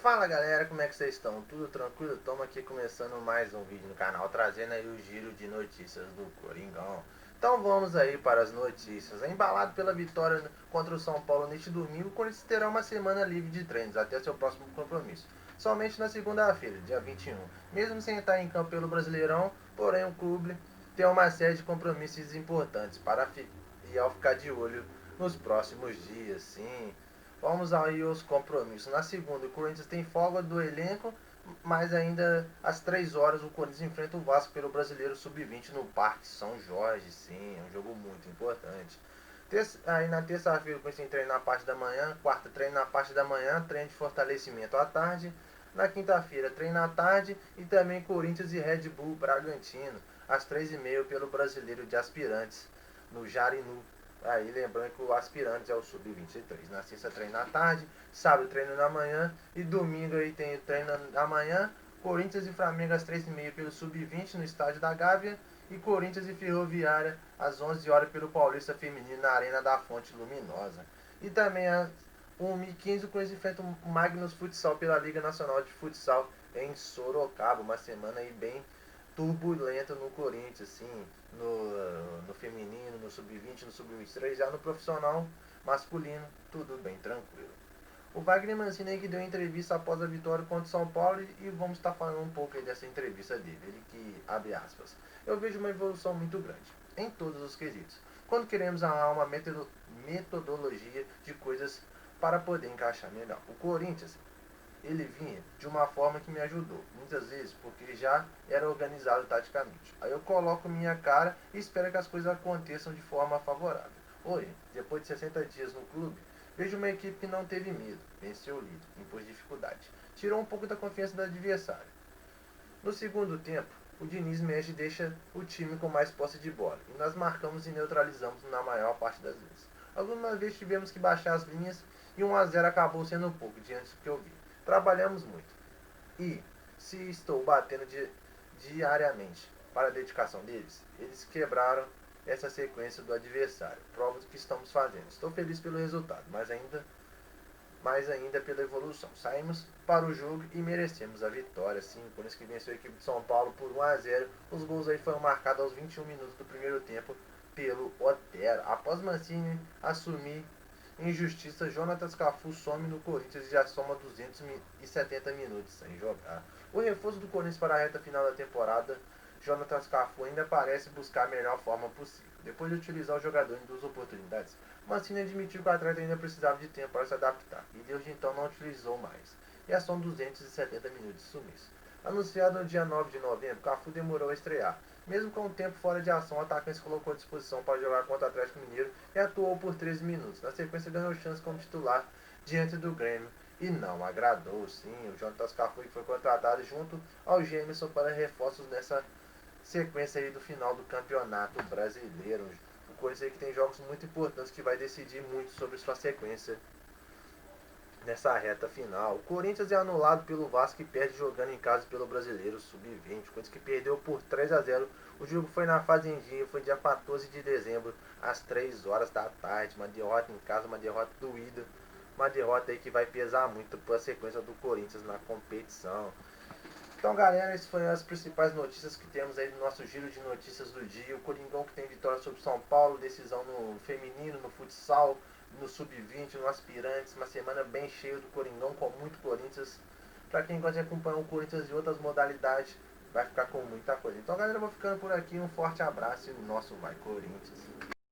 Fala galera, como é que vocês estão? Tudo tranquilo? Estamos aqui começando mais um vídeo no canal, trazendo aí o giro de notícias do Coringão. Então vamos aí para as notícias. Embalado pela vitória contra o São Paulo neste domingo, o Corinthians terá uma semana livre de treinos até seu próximo compromisso. Somente na segunda-feira, dia 21. Mesmo sem estar em campo pelo Brasileirão, porém o clube tem uma série de compromissos importantes e ao ficar de olho nos próximos dias, sim. Vamos aí aos compromissos. Na segunda, o Corinthians tem folga do elenco, mas ainda às 3 horas o Corinthians enfrenta o Vasco pelo Brasileiro Sub-20 no Parque São Jorge. Sim, é um jogo muito importante. Aí na terça-feira o Corinthians tem treino na parte da manhã, quarta treino na parte da manhã, treino de fortalecimento à tarde. Na quinta-feira treino à tarde e também Corinthians e Red Bull Bragantino às 3h30 pelo Brasileiro de Aspirantes no Jarinu. Aí lembrando que o aspirante é o sub-23. Na sexta treino à tarde, sábado treino na manhã e domingo aí tem treino na manhã. Corinthians e Flamengo às 3h30 pelo sub-20 no estádio da Gávea. E Corinthians e Ferroviária às 11 horas pelo Paulista Feminino na Arena da Fonte Luminosa. E também às 1h15 o Corinthians enfrenta o Magnus Futsal pela Liga Nacional de Futsal em Sorocaba. Uma semana aí bem turbulenta no Corinthians, assim, no feminino, no sub-20, no sub-23, já no profissional masculino, tudo bem tranquilo. O Wagner Mancini que deu entrevista após a vitória contra o São Paulo e vamos estar falando um pouco aí dessa entrevista dele. Ele que, abre aspas, eu vejo uma evolução muito grande, em todos os quesitos. Quando queremos arrumar uma metodologia de coisas para poder encaixar melhor. O Corinthians ele vinha de uma forma que me ajudou, muitas vezes porque já era organizado taticamente. Aí eu coloco minha cara e espero que as coisas aconteçam de forma favorável. Hoje, depois de 60 dias no clube, vejo uma equipe que não teve medo, venceu o líder, impôs dificuldade, tirou um pouco da confiança do adversário. No segundo tempo, o Diniz mexe e deixa o time com mais posse de bola, e nós marcamos e neutralizamos na maior parte das vezes. Algumas vezes tivemos que baixar as linhas e 1-0 acabou sendo pouco diante do que eu vi. Trabalhamos muito. E se estou batendo diariamente para a dedicação deles, eles quebraram essa sequência do adversário. Prova do que estamos fazendo. Estou feliz pelo resultado, mais ainda pela evolução. Saímos para o jogo e merecemos a vitória. Sim, o Corinthians que venceu a equipe de São Paulo por 1-0. Os gols aí foram marcados aos 21 minutos do primeiro tempo pelo Otero. Após Mancini assumir injustiça, Jonatas Cafu some no Corinthians e já soma 270 minutos sem jogar. O reforço do Corinthians para a reta final da temporada, Jonatas Cafu ainda parece buscar a melhor forma possível. Depois de utilizar o jogador em duas oportunidades, Mancini admitiu que o atleta ainda precisava de tempo para se adaptar e desde então não utilizou mais. Já são 270 minutos de sumiço. Anunciado no dia 9 de novembro, Cafu demorou a estrear. Mesmo com o tempo fora de ação, o atacante se colocou à disposição para jogar contra o Atlético Mineiro e atuou por 13 minutos. Na sequência, ganhou chance como titular diante do Grêmio e não agradou. Sim, o Jonatas Cafu foi contratado junto ao Gemerson para reforços nessa sequência aí do final do Campeonato Brasileiro. O Corinthians aí que tem jogos muito importantes que vai decidir muito sobre sua sequência nessa reta final. O Corinthians é anulado pelo Vasco e perde jogando em casa pelo Brasileiro Sub-20. O Corinthians que perdeu por 3-0. O jogo foi na Fazendinha, foi dia 14 de dezembro, às 3 horas da tarde. Uma derrota em casa, uma derrota doída. Uma derrota aí que vai pesar muito para a sequência do Corinthians na competição. Então, galera, essas foram as principais notícias que temos aí no nosso giro de notícias do dia. O Coringão que tem vitória sobre o São Paulo, decisão no feminino, no futsal, no sub-20, no aspirantes. Uma semana bem cheia do Coringão, com muito Corinthians. Para quem gosta de acompanhar o Corinthians e outras modalidades, vai ficar com muita coisa. Então, galera, eu vou ficando por aqui. Um forte abraço e o nosso Vai Corinthians!